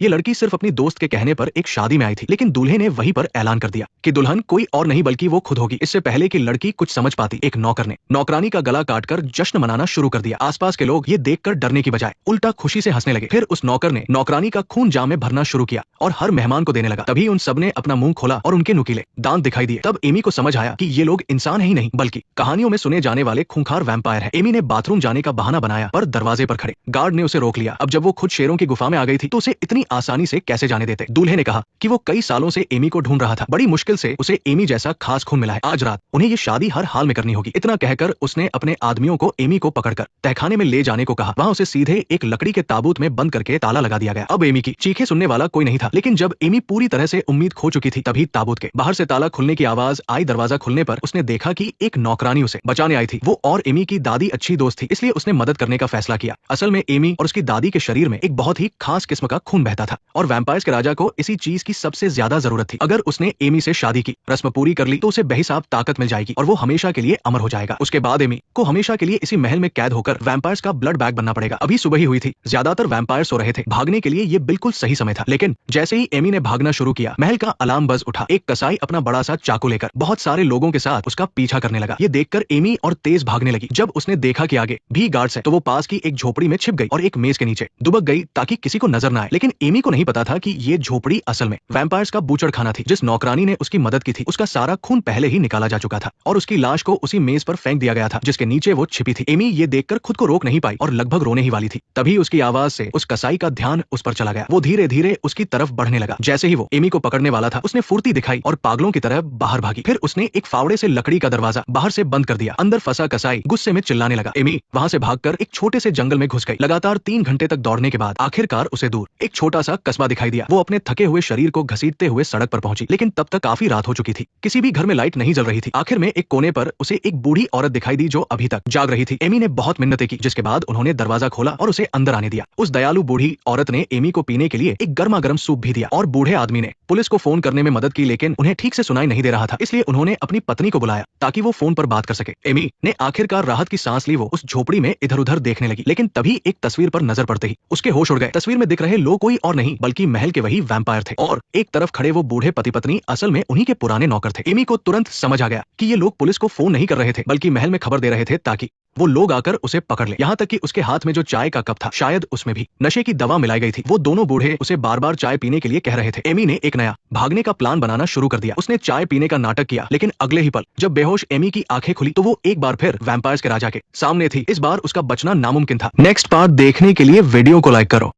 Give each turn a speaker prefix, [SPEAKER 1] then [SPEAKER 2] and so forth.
[SPEAKER 1] ये लड़की सिर्फ अपनी दोस्त के कहने पर एक शादी में आई थी, लेकिन दूल्हे ने वहीं पर ऐलान कर दिया कि दुल्हन कोई और नहीं बल्कि वो खुद होगी। इससे पहले कि लड़की कुछ समझ पाती, एक नौकर ने नौकरानी का गला काटकर जश्न मनाना शुरू कर दिया। आसपास के लोग ये देखकर डरने की बजाय उल्टा खुशी से हंसने लगे। फिर उस नौकर ने नौकरानी का खून जाम में भरना शुरू किया और हर मेहमान को देने लगा। तभी उन सब ने अपना मुंह खोला और उनके नुकीले दांत दिखाई दिए। तब एमी को समझ आया कि ये लोग इंसान ही नहीं बल्कि कहानियों में सुने जाने वाले खूंखार वैम्पायर हैं। एमी ने बाथरूम जाने का बहाना बनाया पर दरवाजे पर खड़े गार्ड ने उसे रोक लिया। अब जब वो खुद शेरों की गुफा में आ गई थी तो उसे इतनी आसानी से कैसे जाने देते। दूल्हे ने कहा कि वो कई सालों से एमी को ढूंढ रहा था, बड़ी मुश्किल से उसे एमी जैसा खास खून मिला है। आज रात उन्हें ये शादी हर हाल में करनी होगी। इतना कहकर उसने अपने आदमियों को एमी को पकड़कर तहखाने में ले जाने को कहा। वहां उसे सीधे एक लकड़ी के ताबूत में बंद करके ताला लगा दिया गया। अब एमी की चीखें सुनने वाला कोई नहीं था, लेकिन जब एमी पूरी तरह से उम्मीद खो चुकी थी तभी ताबूत के बाहर से ताला खुलने की आवाज आई। दरवाजा खुलने पर उसने देखा कि एक नौकरानी उसे बचाने आई थी। वो और एमी की दादी अच्छी दोस्त थी, इसलिए उसने मदद करने का फैसला किया। असल में एमी और उसकी दादी के शरीर में एक बहुत ही खास किस्म का खून बहता था और वैम्पायर्स के राजा को इसी चीज की सबसे ज्यादा जरूरत थी। अगर उसने एमी से शादी की, रस्म पूरी कर ली तो उसे बेहिसाब ताकत मिल जाएगी और वो हमेशा के लिए अमर हो जाएगा। उसके बाद एमी को हमेशा के लिए इसी महल में कैद होकर वैम्पायर्स का ब्लड बैग बनना पड़ेगा। अभी सुबह ही हुई थी, ज्यादातर वैम्पायर सो रहे थे। भागने के लिए ये बिल्कुल सही समय था, लेकिन जैसे ही एमी ने भागना शुरू किया महल का अलार्म बज उठा। एक कसाई अपना बड़ा सा चाकू लेकर बहुत सारे लोगों के साथ उसका पीछा करने लगा। ये देखकर एमी और तेज भागने लगी। जब उसने देखा कि आगे भी गार्ड्स हैं, तो वो पास की एक झोपड़ी में छिप गई और एक मेज के नीचे दुबक गई ताकि किसी को नजर न आए। लेकिन एमी को नहीं पता था कि ये झोपड़ी असल में वैम्पायर्स का बूचड़ खाना थी। जिस नौकरानी ने उसकी मदद की थी उसका सारा खून पहले ही निकाला जा चुका था और उसकी लाश को उसी मेज पर फेंक दिया गया था जिसके नीचे वो छिपी थी। एमी ये देखकर खुद को रोक नहीं पाई और लगभग रोने ही वाली थी। तभी उसकी आवाज से उस कसाई का ध्यान उस पर चला गया। वो धीरे धीरे उसकी तरफ बढ़ने लगा। जैसे ही वो एमी को पकड़ने वाला था उसने फुर्ती दिखाई और पागलों की तरह बाहर भागी। फिर उसने एक फावड़े से लकड़ी का दरवाजा बाहर से बंद कर दिया। अंदर फंसा कसाई गुस्से में चिल्लाने लगा। एमी वहां से भागकर एक छोटे से जंगल में घुस गई। लगातार 3 घंटे तक दौड़ने के बाद आखिरकार उसे दूर एक छोटा सा कस्बा दिखाई दिया। वो अपने थके हुए शरीर को घसीटते हुए सड़क पर पहुंची, लेकिन तब तक काफी रात हो चुकी थी। किसी भी घर में लाइट नहीं जल रही थी। आखिर में एक कोने पर उसे एक बूढ़ी औरत दिखाई दी जो अभी तक जाग रही थी। एमी ने बहुत मिन्नतें की, जिसके बाद उन्होंने दरवाजा खोला और उसे अंदर आने दिया। उस दयालु बूढ़ी औरत ने एमी को पीने के लिए एक गर्मा गर्म सूप भी दिया और बूढ़े आदमी ने पुलिस को फोन करने में मदद की, लेकिन उन्हें ठीक से सुनाई नहीं दे रहा था, इसलिए उन्होंने अपनी पत्नी को बुलाया ताकि वो फोन पर बात कर सके। एमी ने आखिरकार राहत की सांस ली। वो उस झोपड़ी में इधर उधर देखने लगी, लेकिन तभी एक तस्वीर पर नजर पड़ते ही उसके होश उड़ गए। तस्वीर में दिख रहे लोग कोई और नहीं बल्कि महल के वही वैम्पायर थे और एक तरफ खड़े वो बूढ़े पति पत्नी असल में उन्हीं के पुराने नौकर थे। एमी को तुरंत समझ आ गया कि ये लोग पुलिस को फोन नहीं कर रहे थे बल्कि महल में खबर दे रहे थे ताकि वो लोग आकर उसे पकड़ ले। यहाँ तक कि उसके हाथ में जो चाय का कप था शायद उसमें भी नशे की दवा मिलाई गई थी। वो दोनों बूढ़े उसे बार बार चाय पीने के लिए कह रहे थे। एमी ने एक नया भागने का प्लान बनाना शुरू कर दिया। उसने चाय पीने का नाटक किया, लेकिन अगले ही पल जब बेहोश एमी की आंखें खुली तो वो एक बार फिर वैम्पायर्स के राजा के सामने थी। इस बार उसका बचना नामुमकिन था। नेक्स्ट पार्ट देखने के लिए वीडियो को लाइक करो।